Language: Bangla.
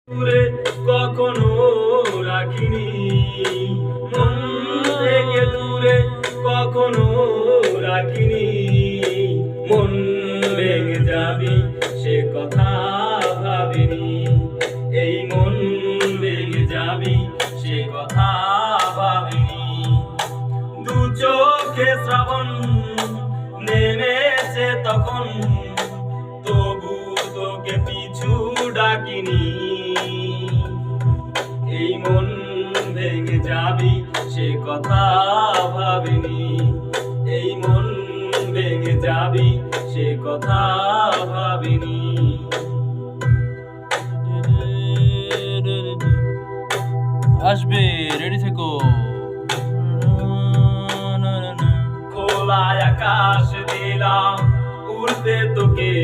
দূরে কখনো রাখিনি, মন থেকে দূরে কখনো রাখিনি। মন ভেঙে যাবি সে কথা ভাবিনি, এই মন ভেঙে যাবি সে কথা ভাবিনি। দু চোখে শ্রাবণ নেমেছে তখন, তবু তোকে পিছু ডাকিনি। এই মন ভেঙে যাবি সে কথা ভাবিনি, এই মন ভেঙে যাবি সে কথা ভাবিনি। আসবে, রেডি থেকো। খোলা আকাশ দিলাম উড়তে তোকে,